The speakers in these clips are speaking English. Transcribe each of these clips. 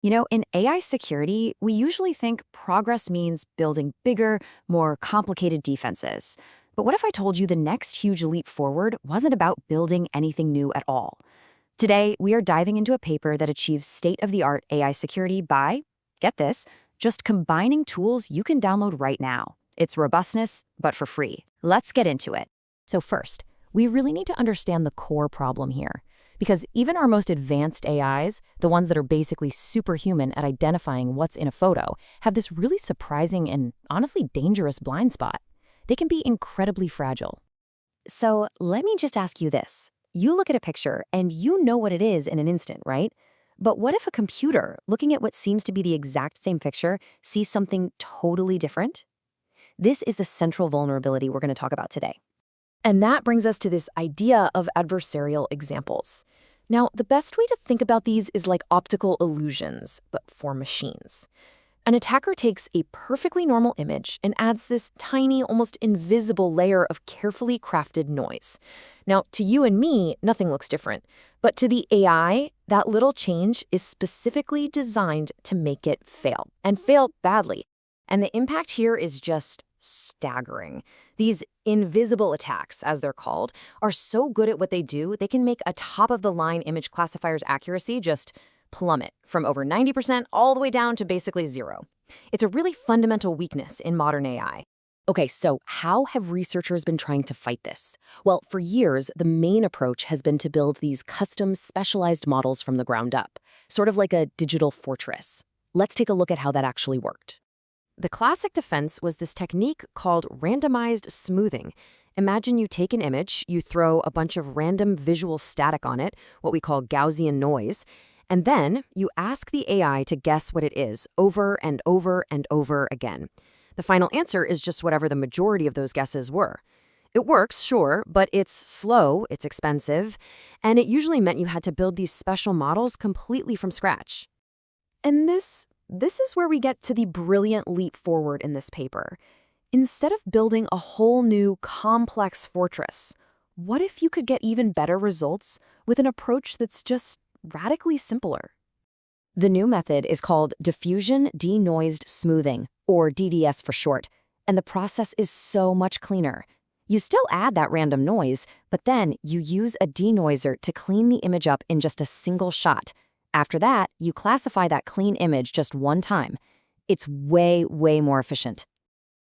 In AI security, we usually think progress means building bigger, more complicated defenses. But what if I told you the next huge leap forward wasn't about building anything new at all? Today, we are diving into a paper that achieves state-of-the-art AI security by, get this, just combining tools you can download right now. It's robustness, but for free. Let's get into it. So first, we really need to understand the core problem here. Because even our most advanced AIs, the ones that are basically superhuman at identifying what's in a photo, have this really surprising and honestly dangerous blind spot. They can be incredibly fragile. So let me just ask you this. You look at a picture and you know what it is in an instant, right? But what if a computer, looking at what seems to be the exact same picture, sees something totally different? This is the central vulnerability we're going to talk about today. And that brings us to this idea of adversarial examples. Now, the best way to think about these is like optical illusions, but for machines. An attacker takes a perfectly normal image and adds this tiny, almost invisible layer of carefully crafted noise. Now, to you and me, nothing looks different. But to the AI, that little change is specifically designed to make it fail, and fail badly. And the impact here is just staggering. These invisible attacks, as they're called, are so good at what they do, they can make a top-of-the-line image classifier's accuracy just plummet from over 90% all the way down to basically zero. It's a really fundamental weakness in modern AI. Okay, so how have researchers been trying to fight this? Well, for years, the main approach has been to build these custom, specialized models from the ground up, sort of like a digital fortress. Let's take a look at how that actually worked. The classic defense was this technique called randomized smoothing. Imagine you take an image, you throw a bunch of random visual static on it, what we call Gaussian noise, and then you ask the AI to guess what it is over and over and over again. The final answer is just whatever the majority of those guesses were. It works, sure, but it's slow, it's expensive, and it usually meant you had to build these special models completely from scratch. And this is where we get to the brilliant leap forward in this paper. Instead of building a whole new, complex fortress, what if you could get even better results with an approach that's just radically simpler? The new method is called diffusion denoised smoothing, or DDS for short, and the process is so much cleaner. You still add that random noise, but then you use a denoiser to clean the image up in just a single shot. After that, you classify that clean image just one time. It's way, way more efficient.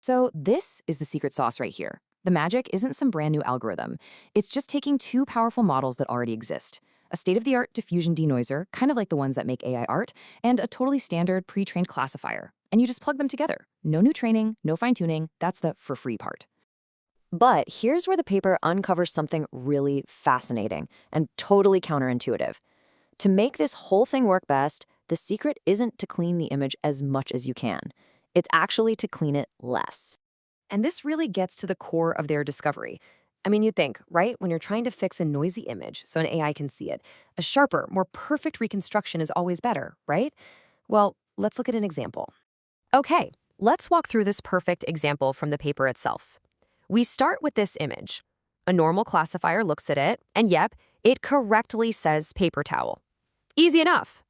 So this is the secret sauce right here. The magic isn't some brand new algorithm. It's just taking two powerful models that already exist. A state-of-the-art diffusion denoiser, kind of like the ones that make AI art, and a totally standard pre-trained classifier. And you just plug them together. No new training, no fine-tuning. That's the for free part. But here's where the paper uncovers something really fascinating and totally counterintuitive. To make this whole thing work best, the secret isn't to clean the image as much as you can. It's actually to clean it less. And this really gets to the core of their discovery. I mean, you'd think, right? When you're trying to fix a noisy image so an AI can see it, a sharper, more perfect reconstruction is always better, right? Well, let's look at an example. Okay, let's walk through this perfect example from the paper itself. We start with this image. A normal classifier looks at it, and yep, it correctly says paper towel. Easy enough.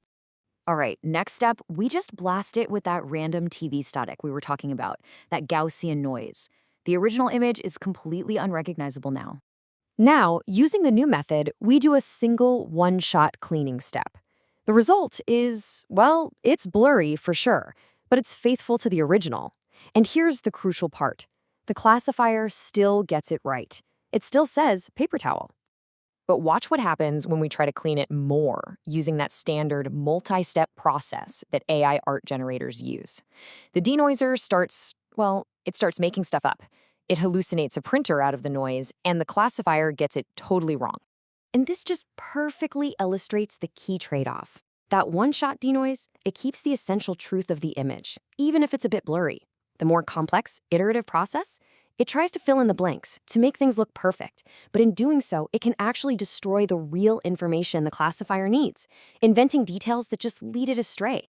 All right, next step, we just blast it with that random TV static we were talking about, that Gaussian noise. The original image is completely unrecognizable now. Now, using the new method, we do a single one-shot cleaning step. The result is, well, it's blurry for sure, but it's faithful to the original. And here's the crucial part. The classifier still gets it right. It still says paper towel. But watch what happens when we try to clean it more using that standard multi-step process that AI art generators use. The denoiser starts making stuff up. It hallucinates a printer out of the noise, and the classifier gets it totally wrong. And this just perfectly illustrates the key trade-off. That one-shot denoise, it keeps the essential truth of the image, even if it's a bit blurry. The more complex, iterative process, it tries to fill in the blanks to make things look perfect, but in doing so, it can actually destroy the real information the classifier needs, inventing details that just lead it astray.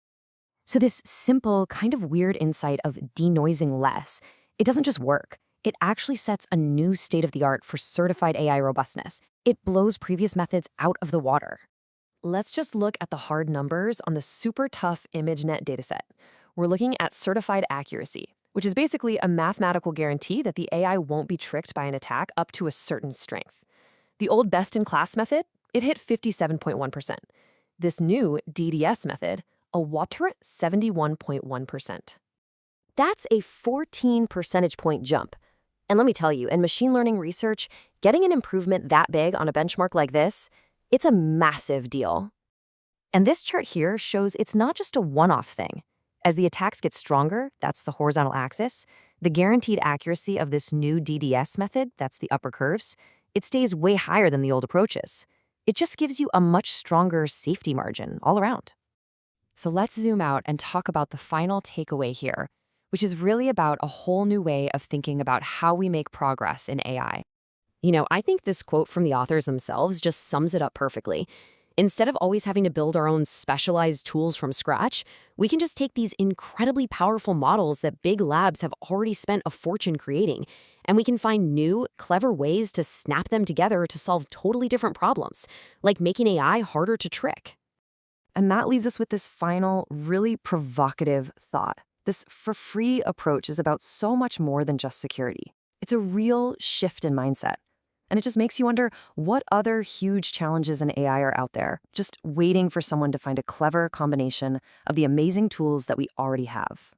So this simple, kind of weird insight of denoising less, it doesn't just work. It actually sets a new state of the art for certified AI robustness. It blows previous methods out of the water. Let's just look at the hard numbers on the super tough ImageNet dataset. We're looking at certified accuracy, which is basically a mathematical guarantee that the AI won't be tricked by an attack up to a certain strength. The old best-in-class method, it hit 57.1%. This new DDS method, a whopping 71.1%. That's a 14 percentage point jump. And let me tell you, in machine learning research, getting an improvement that big on a benchmark like this, it's a massive deal. And this chart here shows it's not just a one-off thing. As the attacks get stronger, that's the horizontal axis, the guaranteed accuracy of this new DDS method, that's the upper curves, it stays way higher than the old approaches. It just gives you a much stronger safety margin all around. So let's zoom out and talk about the final takeaway here, which is really about a whole new way of thinking about how we make progress in AI. I think this quote from the authors themselves just sums it up perfectly. Instead of always having to build our own specialized tools from scratch, we can just take these incredibly powerful models that big labs have already spent a fortune creating, and we can find new, clever ways to snap them together to solve totally different problems, like making AI harder to trick. And that leaves us with this final, really provocative thought. This for-free approach is about so much more than just security. It's a real shift in mindset. And it just makes you wonder what other huge challenges in AI are out there, just waiting for someone to find a clever combination of the amazing tools that we already have.